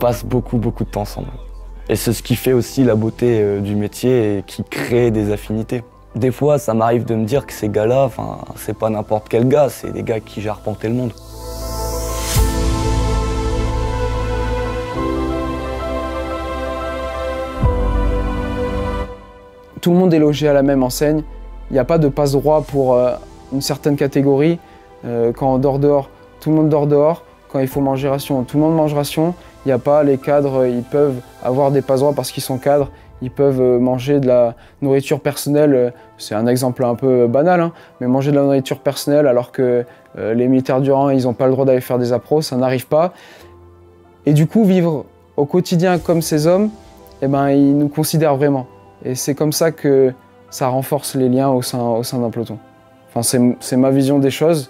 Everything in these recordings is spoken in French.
passe beaucoup de temps ensemble. Et c'est ce qui fait aussi la beauté du métier et qui crée des affinités. Des fois, ça m'arrive de me dire que ces gars-là, c'est pas n'importe quel gars, c'est des gars qui gèrent arpenté le monde. Tout le monde est logé à la même enseigne. Il n'y a pas de passe-droit pour une certaine catégorie. Quand on dort dehors, tout le monde dort dehors. Quand il faut manger ration, tout le monde mange ration. Il n'y a pas les cadres, ils peuvent avoir des passe-droits parce qu'ils sont cadres. Ils peuvent manger de la nourriture personnelle. C'est un exemple un peu banal, hein, mais manger de la nourriture personnelle alors que les militaires du rang, ils n'ont pas le droit d'aller faire des appros, ça n'arrive pas. Et du coup, vivre au quotidien comme ces hommes, eh ben, ils nous considèrent vraiment. Et c'est comme ça que ça renforce les liens au sein d'un peloton. Enfin, c'est ma vision des choses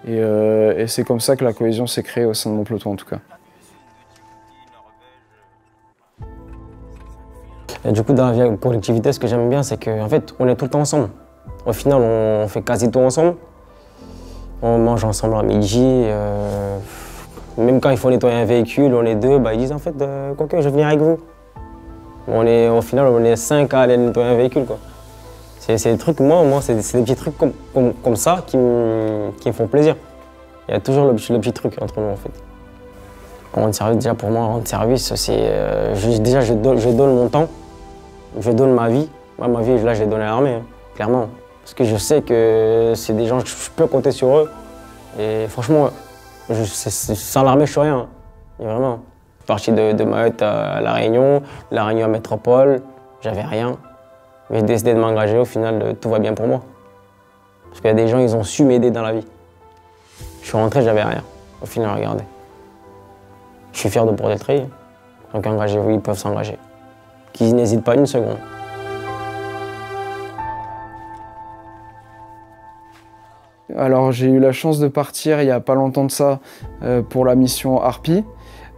et c'est comme ça que la cohésion s'est créée au sein de mon peloton en tout cas. Et du coup, dans la vie collectivité, ce que j'aime bien, c'est qu'en fait, on est tout le temps ensemble. Au final, on fait quasi tout ensemble. On mange ensemble à midi. Même quand il faut nettoyer un véhicule, on est deux, ils disent en fait, quoique je vais venir avec vous. Au final, on est 5 à aller nettoyer un véhicule, quoi. C'est des trucs, moi c'est des petits trucs comme ça qui me font plaisir. Il y a toujours le petit truc entre nous, en fait. Rendre service, déjà pour moi, rendre service, c'est déjà je donne mon temps, je donne ma vie. Moi, ma vie, là, je l'ai donnée à l'armée, hein, clairement. Parce que je sais que c'est des gens, je peux compter sur eux. Et franchement, sans l'armée, je suis rien. Et vraiment. Parti de Mayotte à La Réunion à Métropole, j'avais rien. J'ai décidé de m'engager, au final, tout va bien pour moi. Parce qu'il y a des gens, ils ont su m'aider dans la vie. Je suis rentré, j'avais rien. Au final, regardez. Je suis fier de porter le trait. Donc engagez-vous, ils peuvent s'engager. Qu'ils n'hésitent pas une seconde. Alors j'ai eu la chance de partir il n'y a pas longtemps de ça pour la mission Harpie.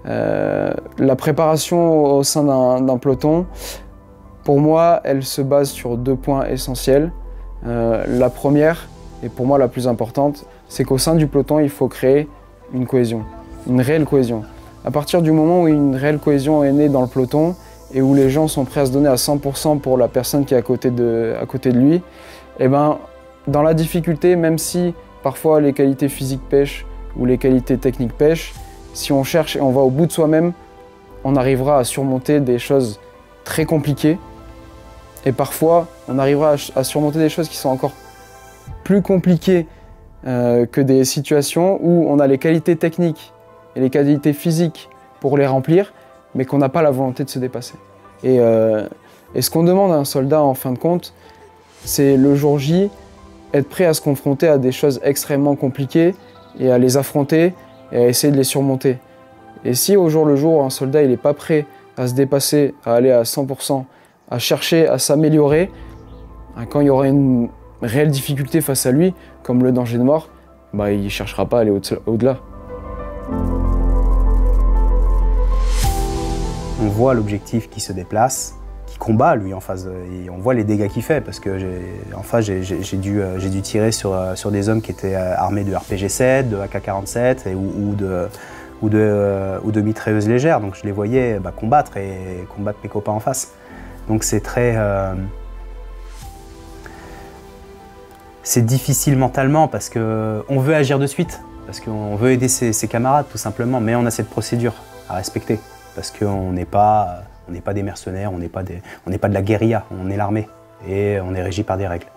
La préparation au sein d'un peloton, pour moi, elle se base sur 2 points essentiels. La première, et pour moi la plus importante, c'est qu'au sein du peloton, il faut créer une cohésion, une réelle cohésion. À partir du moment où une réelle cohésion est née dans le peloton et où les gens sont prêts à se donner à 100% pour la personne qui est à côté de lui, eh ben, dans la difficulté, même si parfois les qualités physiques pêchent ou les qualités techniques pêchent, si on cherche et on va au bout de soi-même, on arrivera à surmonter des choses très compliquées. Et parfois, on arrivera à surmonter des choses qui sont encore plus compliquées que des situations où on a les qualités techniques et les qualités physiques pour les remplir, mais qu'on n'a pas la volonté de se dépasser. Et ce qu'on demande à un soldat, en fin de compte, c'est le jour J, être prêt à se confronter à des choses extrêmement compliquées et à les affronter et à essayer de les surmonter. Et si au jour le jour, un soldat il n'est pas prêt à se dépasser, à aller à 100%, à chercher à s'améliorer, quand il y aura une réelle difficulté face à lui, comme le danger de mort, il ne cherchera pas à aller au-delà. On voit l'objectif qui se déplace, qui combat lui en face, et on voit les dégâts qu'il fait, parce que en face j'ai dû tirer sur des hommes qui étaient armés de RPG-7, de AK-47 ou de mitrailleuses légères, donc je les voyais combattre mes copains en face. Donc c'est très... c'est difficile mentalement parce qu'on veut agir de suite, parce qu'on veut aider ses camarades tout simplement, mais on a cette procédure à respecter, parce qu'on n'est pas des mercenaires, on n'est pas de la guérilla, on est l'armée et on est régi par des règles.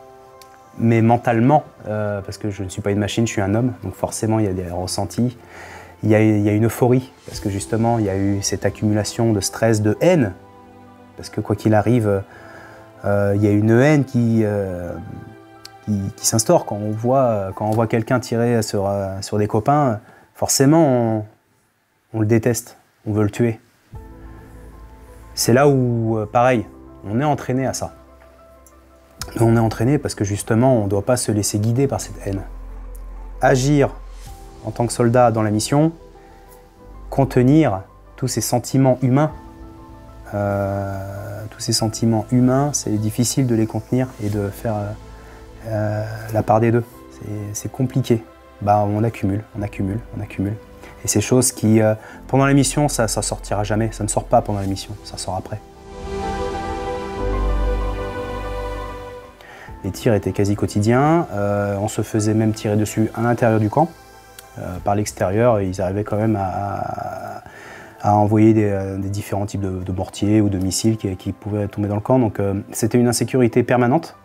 Mais mentalement, parce que je ne suis pas une machine, je suis un homme, donc forcément il y a des ressentis, il y a une euphorie, parce que justement il y a eu cette accumulation de stress, de haine, parce que quoi qu'il arrive, il y a une haine qui s'instaure quand on voit quelqu'un tirer sur des copains. Forcément, on le déteste, on veut le tuer. C'est là où, pareil, on est entraîné à ça. On est entraîné parce que justement, on ne doit pas se laisser guider par cette haine. Agir en tant que soldat dans la mission, contenir tous ces sentiments humains, c'est difficile de les contenir et de faire la part des deux. C'est compliqué. On accumule. Et ces choses qui, pendant la mission, ça sortira jamais. Ça ne sort pas pendant la mission, ça sort après. Les tirs étaient quasi quotidiens. On se faisait même tirer dessus à l'intérieur du camp. Par l'extérieur, ils arrivaient quand même à envoyer des différents types de mortiers ou de missiles qui pouvaient tomber dans le camp. Donc c'était une insécurité permanente.